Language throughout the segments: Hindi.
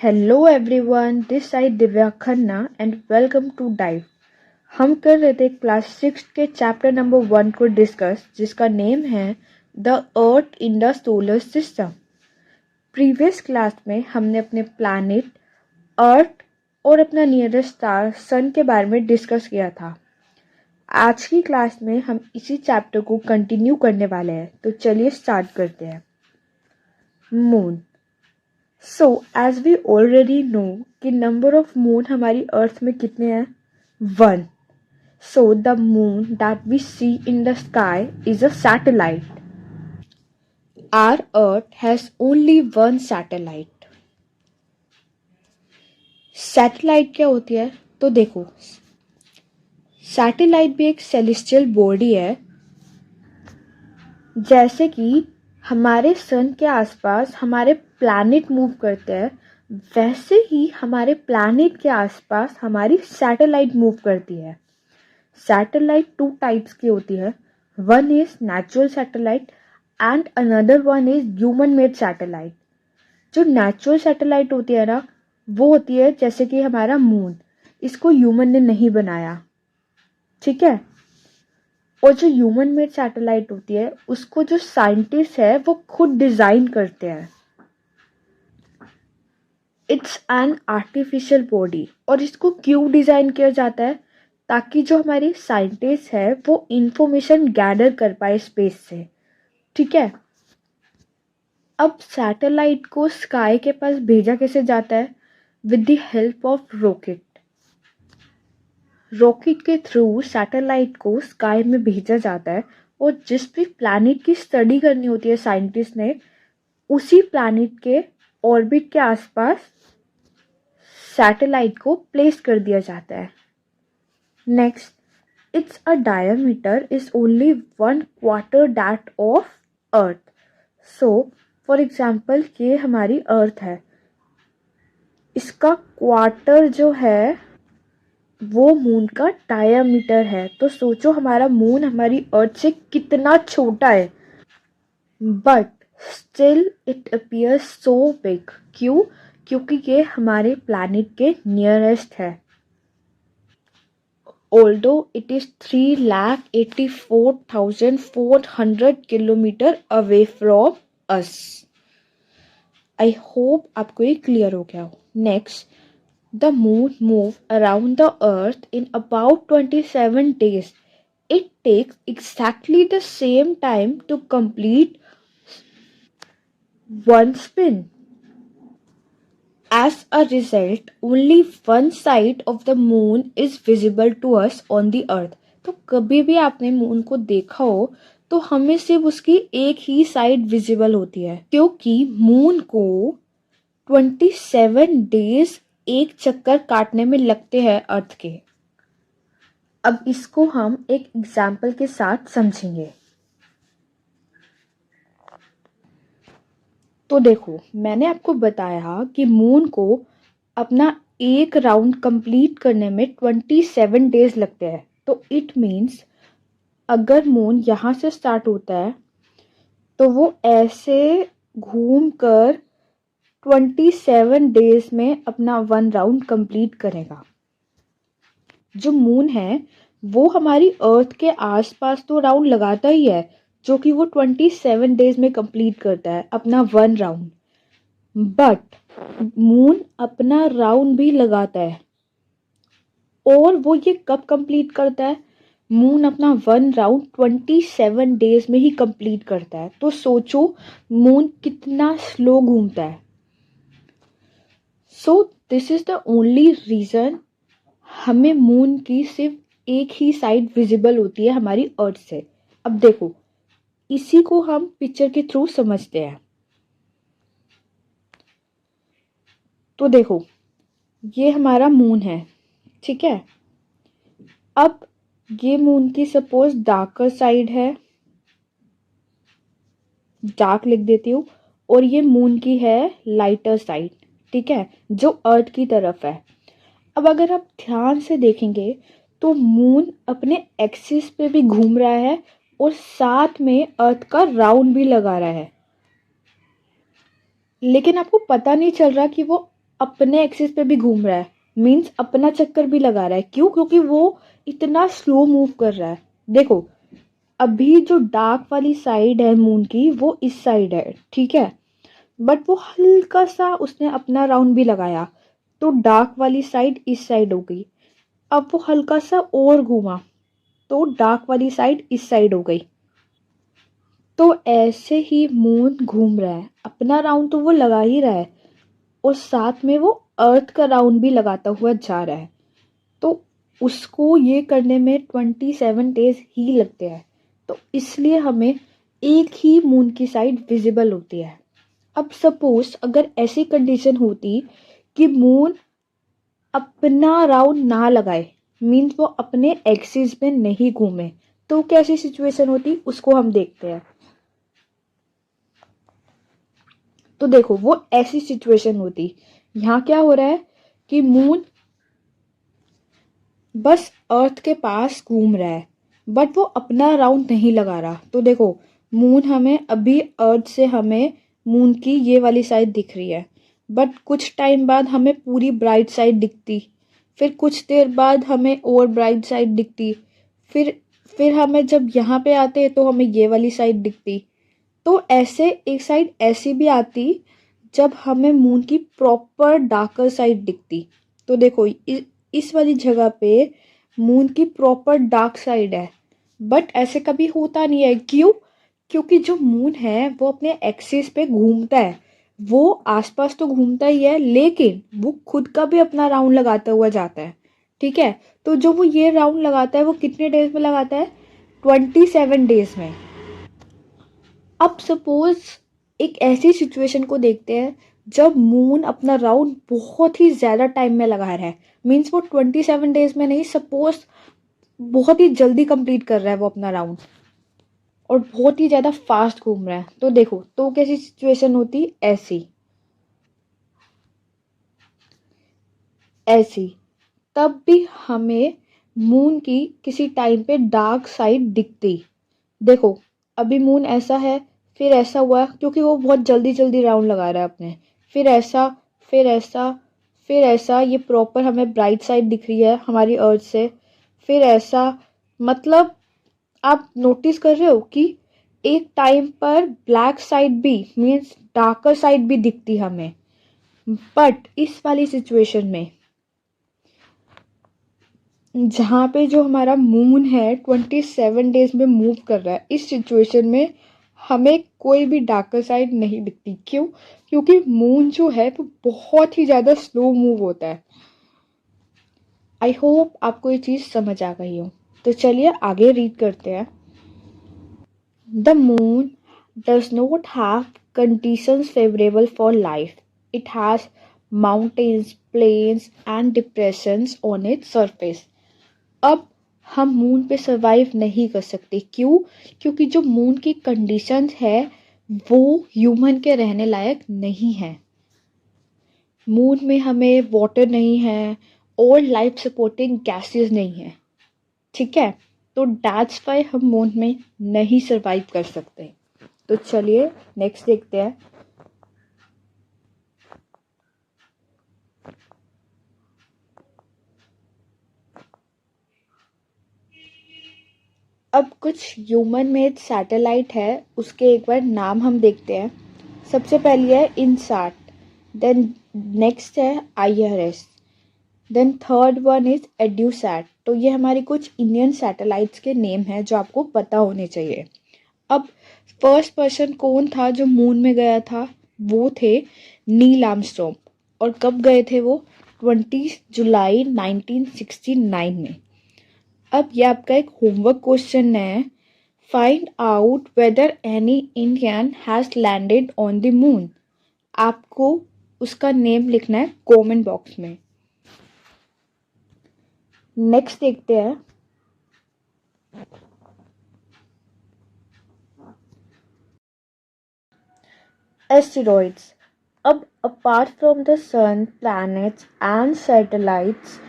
Hello everyone, this side Divya Khanna and welcome to dive. हम कर रहे थे क्लास 6 के चैप्टर नंबर 1 को डिस्कस, जिसका नेम है the earth in the solar system. Previous class में हमने अपने प्लैनेट अर्थ और अपना नियरेस्ट स्टार सन के बारे में डिस्कस किया था। आज की क्लास में हम इसी चैप्टर को कंटिन्यू करने वाले हैं, तो चलिए स्टार्ट करते हैं। Moon. So as we already know कि नंबर ऑफ मून हमारी अर्थ में कितने हैं? 1. So the moon that we see in the sky is a satellite. Our earth has only one satellite. Satellite क्या होती है? तो देखो, सैटेलाइट भी एक सेलेस्टियल बॉडी है। जैसे कि हमारे सन के आसपास हमारे प्लैनेट मूव करते हैं, वैसे ही हमारे प्लैनेट के आसपास हमारी सैटेलाइट मूव करती है। सैटेलाइट 2 टाइप्स की होती है। One is natural satellite and another one is human made satellite. जो नेचुरल सैटेलाइट होती है ना, वो होती है जैसे कि हमारा मून। इसको ह्यूमन ने नहीं बनाया, ठीक है। और जो ह्यूमन मेड सैटेलाइट होती है, उसको जो साइंटिस्ट है वो खुद डिजाइन करते हैं। It's an artificial body. और इसको क्यों डिजाइन किया जाता है? ताकि जो हमारी साइंटिस्ट है वो इंफॉर्मेशन गैदर कर पाए स्पेस से, ठीक है। अब सैटेलाइट को स्काई के पास भेजा कैसे जाता है? With the help of rocket. Rocket के थ्रू सैटेलाइट को स्काई में भेजा जाता है, और जिस भी प्लैनेट की स्टडी करनी होती है साइंटिस्ट ने, उसी प्लैनेट के ऑर्बिट के आसपास सैटेलाइट को प्लेस कर दिया जाता है। Next, it's a diameter is only 1/4 that of earth. So for example, ये हमारी अर्थ है, इसका क्वार्टर जो है वो मून का डायमीटर है। तो सोचो हमारा मून हमारी अर्थ से कितना छोटा है, but still it appears so big. क्यों? क्योंकि ये हमारे प्लैनेट के नियरेस्ट है। Although it is 3,84,400 kilometre away from us. I hope आपको ये क्लियर हो गया हो। Next, the moon moves around the earth in about 27 days. It takes exactly the same time to complete one spin. As a result, only one side of the moon is visible to us on the earth. तो कभी भी आपने मून को देखा हो तो हमें सिर्फ उसकी एक ही साइड विजिबल होती है, क्योंकि मून को 27 डेज एक चक्कर काटने में लगते हैं अर्थ के। अब इसको हम एक एग्जाम्पल के साथ समझेंगे। तो देखो, मैंने आपको बताया कि मून को अपना एक राउंड कंप्लीट करने में 27 डेज लगते हैं। तो इट मीन्स अगर मून यहाँ से स्टार्ट होता है तो वो ऐसे घूम कर 27 डेज में अपना 1 राउंड कंप्लीट करेगा। जो मून है वो हमारी अर्थ के आसपास तो राउंड लगाता ही है, जो कि वो 27 डेज में कंप्लीट करता है अपना 1 राउंड। बट मून अपना राउंड भी लगाता है, और वो ये कब कंप्लीट करता है? मून अपना 1 राउंड 27 डेज में ही कंप्लीट करता है। तो सोचो मून कितना स्लो घूमता है। So this is the only reason हमें मून की सिर्फ एक ही साइड विजिबल होती है हमारी अर्थ से। अब देखो, इसी को हम पिक्चर के थ्रू समझते हैं। तो देखो, ये हमारा मून है, ठीक है। अब ये मून की सपोज डार्कर साइड है, डार्क लिख देती हूँ, और ये मून की है लाइटर साइड, ठीक है, जो अर्थ की तरफ है। अब अगर आप ध्यान से देखेंगे तो मून अपने एक्सिस पे भी घूम रहा है और साथ में अर्थ का राउंड भी लगा रहा है, लेकिन आपको पता नहीं चल रहा कि वो अपने एक्सिस पे भी घूम रहा है, मीन्स अपना चक्कर भी लगा रहा है। क्यों? क्योंकि वो इतना स्लो मूव कर रहा है। देखो, अभी जो डार्क वाली साइड है मून की वो इस साइड है, ठीक है, बट वो हल्का सा उसने अपना राउंड भी लगाया, तो डार्क वाली साइड इस साइड हो गई। अब वो हल्का सा और घूमा, तो डार्क वाली साइड इस साइड हो गई। तो ऐसे ही मून घूम रहा है, अपना राउंड तो वो लगा ही रहा है, और साथ में वो अर्थ का राउंड भी लगाता हुआ जा रहा है। तो उसको ये करने में 27 डेज ही लगते हैं, तो इसलिए हमें एक ही मून की साइड विजिबल होती है। अब सपोज अगर ऐसी कंडीशन होती कि मून अपना राउंड ना लगाए, मीन्स वो अपने एक्सिस में नहीं घूमे, तो कैसी सिचुएशन होती उसको हम देखते हैं। तो देखो, वो ऐसी सिचुएशन होती, यहाँ क्या हो रहा है कि मून बस अर्थ के पास घूम रहा है, बट वो अपना राउंड नहीं लगा रहा। तो देखो, मून हमें अभी अर्थ से हमें मून की ये वाली साइड दिख रही है, बट कुछ टाइम बाद हमें पूरी ब्राइट साइड दिखती, फिर कुछ देर बाद हमें और ब्राइट साइड दिखती, फिर फिर हमें जब यहाँ पे आते तो हमें ये वाली साइड दिखती। तो ऐसे एक साइड ऐसी भी आती जब हमें मून की प्रॉपर डार्कर साइड दिखती। तो देखो, इस वाली जगह पे मून की प्रॉपर डार्क साइड है, बट ऐसे कभी होता नहीं है। क्यों? क्योंकि जो मून है वो अपने एक्सिस पे घूमता है, वो आसपास तो घूमता ही है, लेकिन वो खुद का भी अपना राउंड लगाता हुआ जाता है, ठीक है। तो जो वो ये राउंड लगाता है वो कितने डेज में लगाता है? 27 डेज में। अब सपोज एक ऐसी सिचुएशन को देखते हैं जब मून अपना राउंड बहुत ही ज़्यादा टाइम में लगा रहा है, मीन्स वो 27 डेज में नहीं, सपोज बहुत ही जल्दी कंप्लीट कर रहा है वो अपना राउंड, और बहुत ही ज़्यादा फास्ट घूम रहा है। तो देखो, तो कैसी सिचुएशन होती? ऐसी ऐसी तब भी हमें मून की किसी टाइम पे डार्क साइड दिखती। देखो, अभी मून ऐसा है, फिर ऐसा हुआ क्योंकि वो बहुत जल्दी जल्दी राउंड लगा रहा है अपने, फिर ऐसा, फिर ऐसा, फिर ऐसा, ये प्रॉपर हमें ब्राइट साइड दिख रही है हमारी अर्थ से, फिर ऐसा। मतलब आप नोटिस कर रहे हो कि एक टाइम पर ब्लैक साइड भी, मीन्स डार्कर साइड भी दिखती हमें, बट इस वाली सिचुएशन में जहाँ पे जो हमारा मून है 27 डेज में मूव कर रहा है, इस सिचुएशन में हमें कोई भी डार्कर साइड नहीं दिखती। क्यों? क्योंकि मून जो है वो बहुत ही ज़्यादा स्लो मूव होता है। आई होप आपको ये चीज़ समझ आ गई हो। तो चलिए आगे रीड करते हैं। The moon does not have conditions favorable for life. It has mountains, plains, and depressions on its surface. अब हम मून पे सरवाइव नहीं कर सकते। क्यों? क्योंकि जो मून की कंडीशंस है वो ह्यूमन के रहने लायक नहीं है। मून में हमें वाटर नहीं है और लाइफ सपोर्टिंग गैसेस नहीं है, ठीक है। तो दैट्स वाई हम मून में नहीं सरवाइव कर सकते। तो चलिए नेक्स्ट देखते हैं। अब कुछ ह्यूमन मेड सैटेलाइट है, उसके एक बार नाम हम देखते हैं। सबसे पहली है इनसैट, देन नेक्स्ट है IRS, then third one is EDUSAT. तो ये हमारी कुछ इंडियन सैटेलाइट्स के नेम हैं जो आपको पता होने चाहिए। अब फर्स्ट पर्सन कौन था जो मून में गया था? वो थे नील आर्मस्ट्रॉन्ग। और कब गए थे वो? 20 जुलाई 1969 में। अब ये आपका एक होमवर्क क्वेश्चन है। Find out whether any Indian has landed on the moon. आपको उसका नेम लिखना है कमेंट बॉक्स में। नेक्स्ट देखते हैं। एस्टेरॉइड्स। अब apart from the sun, planets and satellites,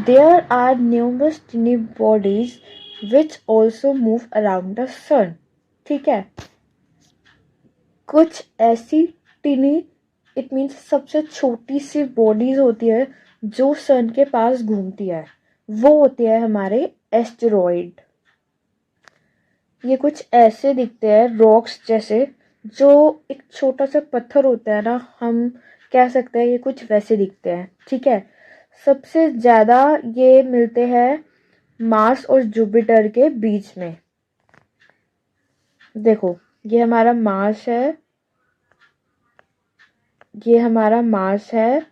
there are numerous tiny bodies which also move around the sun, ठीक है। कुछ ऐसी टिनी इट मीन्स सबसे छोटी सी बॉडीज होती है जो सन के पास घूमती है, वो होती है हमारे एस्टेरॉइड। ये कुछ ऐसे दिखते हैं रॉक्स जैसे, जो एक छोटा सा पत्थर होता है ना, हम कह सकते हैं ये कुछ वैसे दिखते हैं, ठीक है। सबसे ज़्यादा ये मिलते हैं मार्स और जुपिटर के बीच में। देखो, ये हमारा मार्स है, ये हमारा मार्स है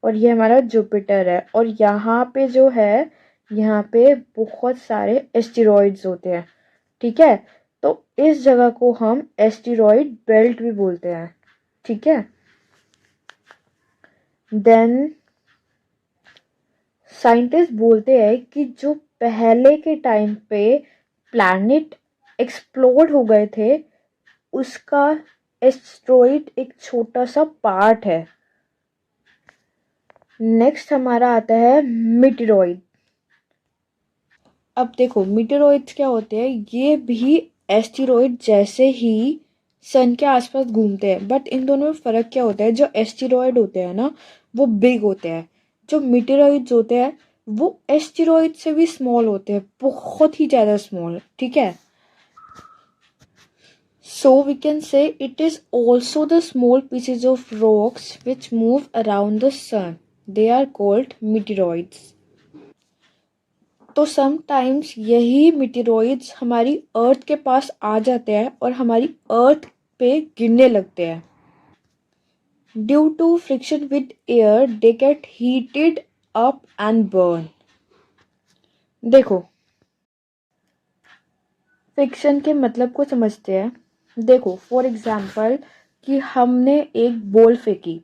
और ये हमारा जुपिटर है, और यहाँ पे जो है, यहाँ पे बहुत सारे एस्टेरॉइड्स होते हैं, ठीक है। तो इस जगह को हम एस्टेरॉइड बेल्ट भी बोलते हैं, ठीक है। देन साइंटिस्ट बोलते हैं कि जो पहले के टाइम पे प्लैनेट एक्सप्लोड हो गए थे, उसका एस्टेरॉइड एक छोटा सा पार्ट है। नेक्स्ट हमारा आता है मीटेरॉइड। अब देखो, मीटेरॉइड्स क्या होते हैं, ये भी एस्टेरॉइड जैसे ही सन के आसपास घूमते हैं, बट इन दोनों में फ़र्क क्या होता है, जो एस्टेरॉइड होते हैं ना, वो बिग होते हैं। जो मीटेरॉइड्स होते हैं वो एस्टेरॉइड से भी स्मॉल होते हैं, बहुत ही ज़्यादा स्मॉल, ठीक है। So we can say it is also the small pieces of rocks which move around the sun. They are called meteoroids. तो समटाइम्स यही मीटेरॉइड्स हमारी अर्थ के पास आ जाते हैं और हमारी अर्थ पे गिरने लगते हैं। Due to friction with air they get heated up and burn. देखो, फ्रिक्शन के मतलब को समझते हैं। देखो, फॉर एग्जाम्पल कि हमने एक बॉल फेंकी,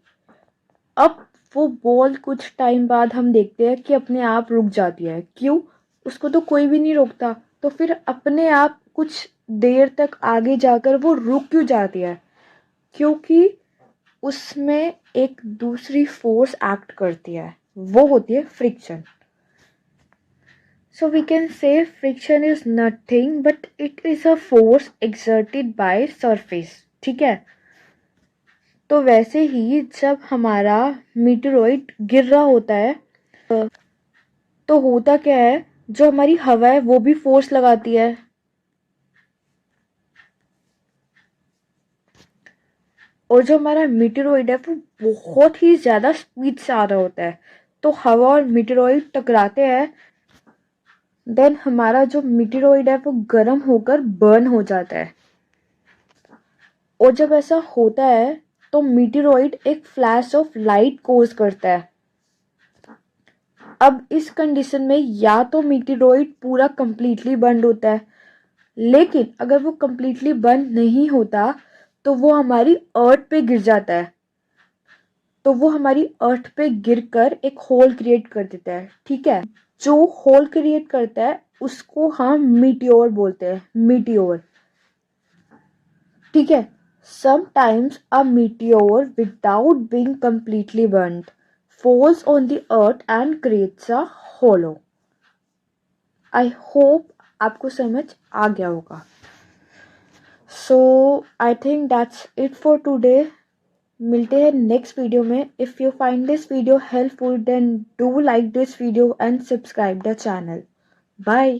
अब वो बॉल कुछ टाइम बाद हम देखते हैं कि अपने आप रुक जाती है। क्यों? उसको तो कोई भी नहीं रोकता, तो फिर अपने आप कुछ देर तक आगे जाकर वो रुक क्यों जाती है? क्योंकि उसमें एक दूसरी फोर्स एक्ट करती है, वो होती है friction. So we can say friction is nothing but it is a force exerted by surface, ठीक है। तो वैसे ही जब हमारा मीटेरॉइड गिर रहा होता है, तो होता क्या है, जो हमारी हवा है वो भी फोर्स लगाती है, और जो हमारा मीटेरॉइड है वो बहुत ही ज़्यादा स्पीड से आ रहा होता है, तो हवा और मीटेरॉइड टकराते हैं। देन हमारा जो मीटेरॉइड है वो गर्म होकर बर्न हो जाता है, और जब ऐसा होता है तो मीटेरॉइड एक फ्लैश ऑफ लाइट कोज करता है। अब इस कंडीशन में या तो मीटेरॉइड पूरा कंप्लीटली बंद होता है, लेकिन अगर वो कंप्लीटली बंद नहीं होता तो वो हमारी अर्थ पे गिर जाता है, तो वो हमारी अर्थ पे गिरकर एक होल क्रिएट कर देता है, ठीक है। जो होल क्रिएट करता है उसको हम मीटियोर बोलते हैं, मीटियोर, ठीक है। Sometimes a meteor without being completely burned falls on the earth and creates a hollow. I hope आपको समझ आ गया होगा। So I think that's it for today. मिलते हैं नेक्स्ट वीडियो में। If you find this video helpful then do like this video and subscribe the channel. Bye.